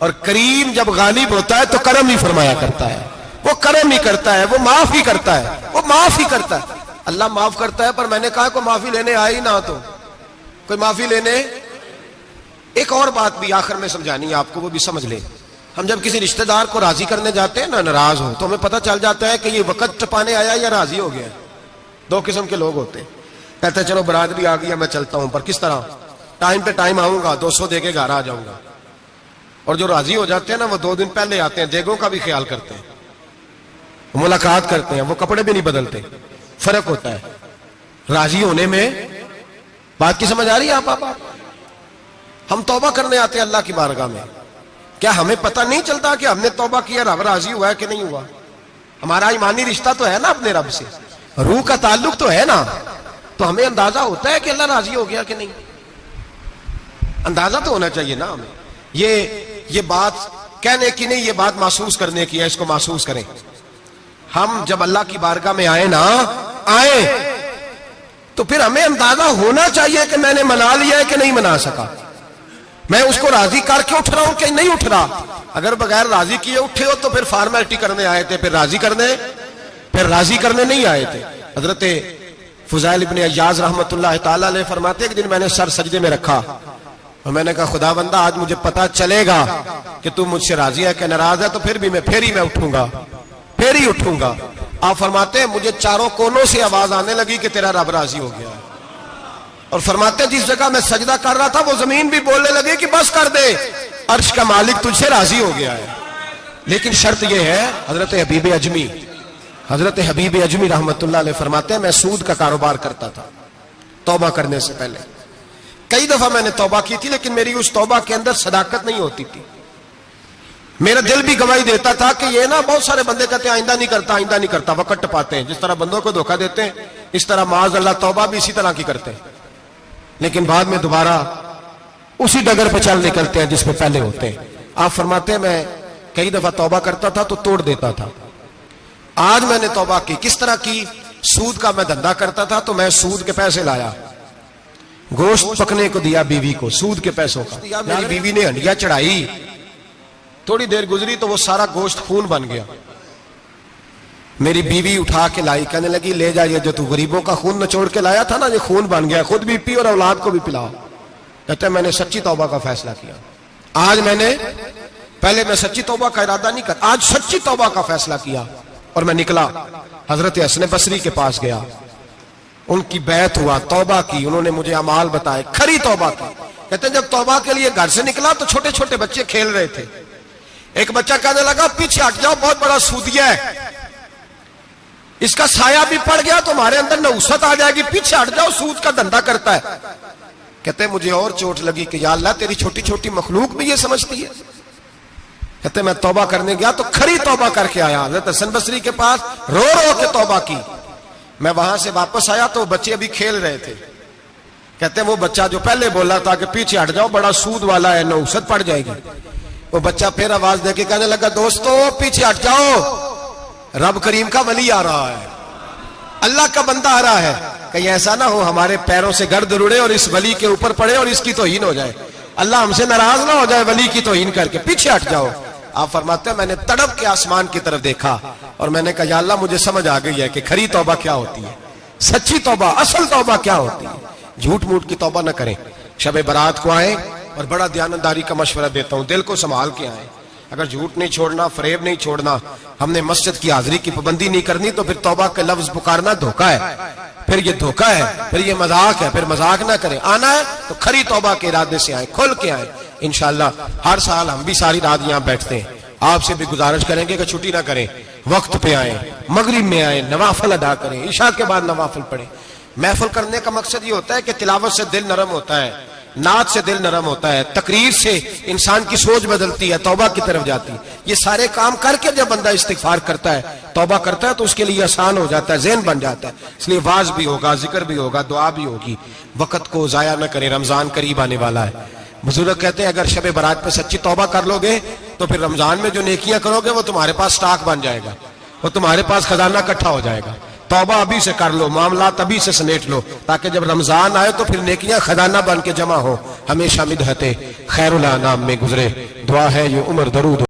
और करीम जब गालिब होता है तो करम ही फरमाया करता है, वो करम ही करता है, वो माफ ही करता है, वो माफ ही करता है। अल्लाह माफ करता है, पर मैंने कहा कोई माफी लेने आए ही ना, तो कोई माफी लेने। एक और बात भी आखिर में समझानी है आपको, वो भी समझ ले। हम जब किसी रिश्तेदार को राजी करने जाते हैं ना, नाराज हो, तो हमें पता चल जाता है कि ये वक्त टपाने आया या राजी हो गया। दो किस्म के लोग होते हैं, कहते हैं चलो बरादरी आ गई मैं चलता हूं, पर किस तरह? टाइम पे टाइम आऊंगा, 200 दे के घर आ जाऊंगा। और जो राजी हो जाते हैं ना, वो 2 दिन पहले आते हैं, देगों का भी ख्याल करते हैं, मुलाकात करते हैं, वो कपड़े भी नहीं बदलते। फर्क होता है राजी होने में। बात की समझ आ रही है आप? हम तौबा करने आते हैं अल्लाह की बारगाह में, क्या हमें पता नहीं चलता कि हमने तौबा किया, रब राजी हुआ है कि नहीं हुआ? हमारा ईमानी रिश्ता तो है ना अपने रब से, रूह का ताल्लुक तो है ना, तो हमें अंदाजा होता है कि अल्लाह राजी हो गया कि नहीं। अंदाजा तो होना चाहिए ना हमें। ये बात कहने की नहीं, ये बात महसूस करने की है, इसको महसूस करें। हम जब अल्लाह की बारगाह में आए तो फिर हमें अंदाजा होना चाहिए कि मैंने मना लिया है कि नहीं मना सका, मैं उसको राजी करके उठ रहा हूं कि नहीं उठ रहा। अगर बगैर राजी किए उठे हो तो फिर फॉर्मेलिटी करने आए थे, फिर राजी करने नहीं आए थे। हजरत फुज़ैल इब्ने अय्याज़ रहमतुल्लाह ताला अलैह फरमाते एक दिन मैंने सर सजदे में रखा और मैंने कहा खुदाबंदा आज मुझे पता चलेगा कि तू मुझसे राजी है कि नाराज है, तो फिर ही मैं उठूंगा, फिर ही उठूंगा। आप फरमाते हैं मुझे चारों कोनों से आवाज आने लगी कि तेरा रब राजी हो गया है। और फरमाते जिस जगह मैं सजदा कर रहा था वो जमीन भी बोलने लगे कि बस कर दे, अर्श का मालिक तुझसे राजी हो गया है। लेकिन शर्त यह है, हजरत हबीब अजमी रहमतुल्लाह अलैह फरमाते हैं मैं सूद का कारोबार करता था तौबा करने से पहले। कई दफा मैंने तौबा की थी, लेकिन मेरी उस तौबा के अंदर सदाकत नहीं होती थी। मेरा दिल भी गवाही देता था कि ये ना, बहुत सारे बंदे कहते हैं आइंदा नहीं करता, वक़्त टपाते हैं। जिस तरह बंदों को धोखा देते हैं, इस तरह माज़ अल्लाह तौबा भी इसी तरह की करते हैं, लेकिन बाद में दोबारा उसी डगर पर चल निकलते हैं जिस पे पहले होते हैं। आप फरमाते हैं मैं कई दफा तौबा करता था तो तोड़ देता था। आज मैंने तौबा की, किस तरह की? सूद का मैं धंधा करता था तो मैं सूद के पैसे लाया, गोश्त पकने को दिया बीवी को, सूद के पैसों का। मेरी बीवी ने हंडिया चढ़ाई, थोड़ी देर गुजरी तो वो सारा गोश्त खून बन गया। मेरी बीवी उठा के लाई, कहने लगी ले जाइए, जो तू गरीबों का खून निचोड़ के लाया था ना, ये खून बन गया, खुद भी पी और औलाद को भी पिलाओ। कहते मैंने सच्ची तौबा का फैसला किया। आज पहले मैं सच्ची तौबा का इरादा नहीं कर, आज सच्ची तौबा का फैसला किया और मैं निकला, हजरत हसन बसरी के पास गया, उनकी बैत हुआ, तौबा की, उन्होंने मुझे अमाल बताए, खरी तौबा की। कहते जब तौबा के लिए घर से निकला तो छोटे छोटे बच्चे खेल रहे थे। एक बच्चा कहने लगा पीछे हट जाओ, बहुत बड़ा सूदिया है, इसका साया भी पड़ गया तो हमारे अंदर नौसत आ जाएगी, पीछे हट जाओ, सूद का धंधा करता है। कहते मुझे और चोट लगी कि या अल्लाह तेरी छोटी छोटी मखलूक भी ये समझती है। कहते मैं तौबा करने गया तो खरी तौबा करके आया, हज़रत हसन बसरी के पास रो रो के तौबा की। मैं वहां से वापस आया तो बच्चे अभी खेल रहे थे। कहते वो बच्चा जो पहले बोला था कि पीछे हट जाओ, बड़ा सूद वाला है, नौसत पड़ जाएगी, वो बच्चा फिर आवाज देके कहने लगा दोस्तों पीछे हट जाओ, रब करीम का वली आ रहा है, अल्लाह का बंदा आ रहा है, कहीं ऐसा ना हो हमारे पैरों से गर्द रुड़े और इस वली के ऊपर पड़े और इसकी तौहीन हो जाए, अल्लाह हमसे नाराज ना हो जाए वली की तौहीन करके, पीछे हट जाओ। आप फरमाते हैं मैंने तड़प के आसमान की तरफ देखा और मैंने कहा या अल्लाह मुझे समझ आ गई है कि खरी तौबा क्या होती है, सच्ची तौबा, असल तौबा क्या होती है। झूठ मूठ की तौबा ना करें। शब बारात को आए और बड़ा दयानतदारी का मशवरा देता हूं, दिल को संभाल के आए। अगर झूठ नहीं छोड़ना, फरेब नहीं छोड़ना, हमने मस्जिद की हाजिरी की पाबंदी नहीं करनी, तो फिर तौबा के लफ्ज पुकारना धोखा है, फिर ये धोखा है, फिर ये मजाक है, फिर मजाक ना करें। आना है तो खरी तौबा के इरादे से आए, खुल के आए। इंशाअल्लाह हर साल हम भी सारी रात यहाँ बैठते हैं, आपसे भी गुजारिश करेंगे कि छुट्टी ना करें, वक्त पे आए, मगरिब में आए, नवाफिल अदा करें, इशा के बाद नवाफिल पढ़ें। महफिल करने का मकसद ये होता है कि तिलावत से दिल नरम होता है, नात से दिल नरम होता है, तकरीर से इंसान की सोच बदलती है, तौबा की तरफ जाती है। ये सारे काम करके जब बंदा इस्तिगफार करता है, तौबा करता है, तो उसके लिए आसान हो जाता है, ज़हन बन जाता है। इसलिए वाज भी होगा, जिक्र भी होगा, दुआ भी होगी। वक्त को जाया न करें, रमजान करीब आने वाला है। बुजुर्ग कहते हैं अगर शब बारात पे सच्ची तौबा कर लोगे तो फिर रमजान में जो नेकियां करोगे वो तुम्हारे पास स्टॉक बन जाएगा, वो तुम्हारे पास खजाना इकट्ठा हो जाएगा। तौबा अभी से कर लो, मामला तभी से समेट लो, ताकि जब रमजान आए तो फिर नेकियां खजाना बन के जमा हो। हमेशा मिदहते खैरुल अनाम में गुजरे। दुआ है ये उम्र दरूद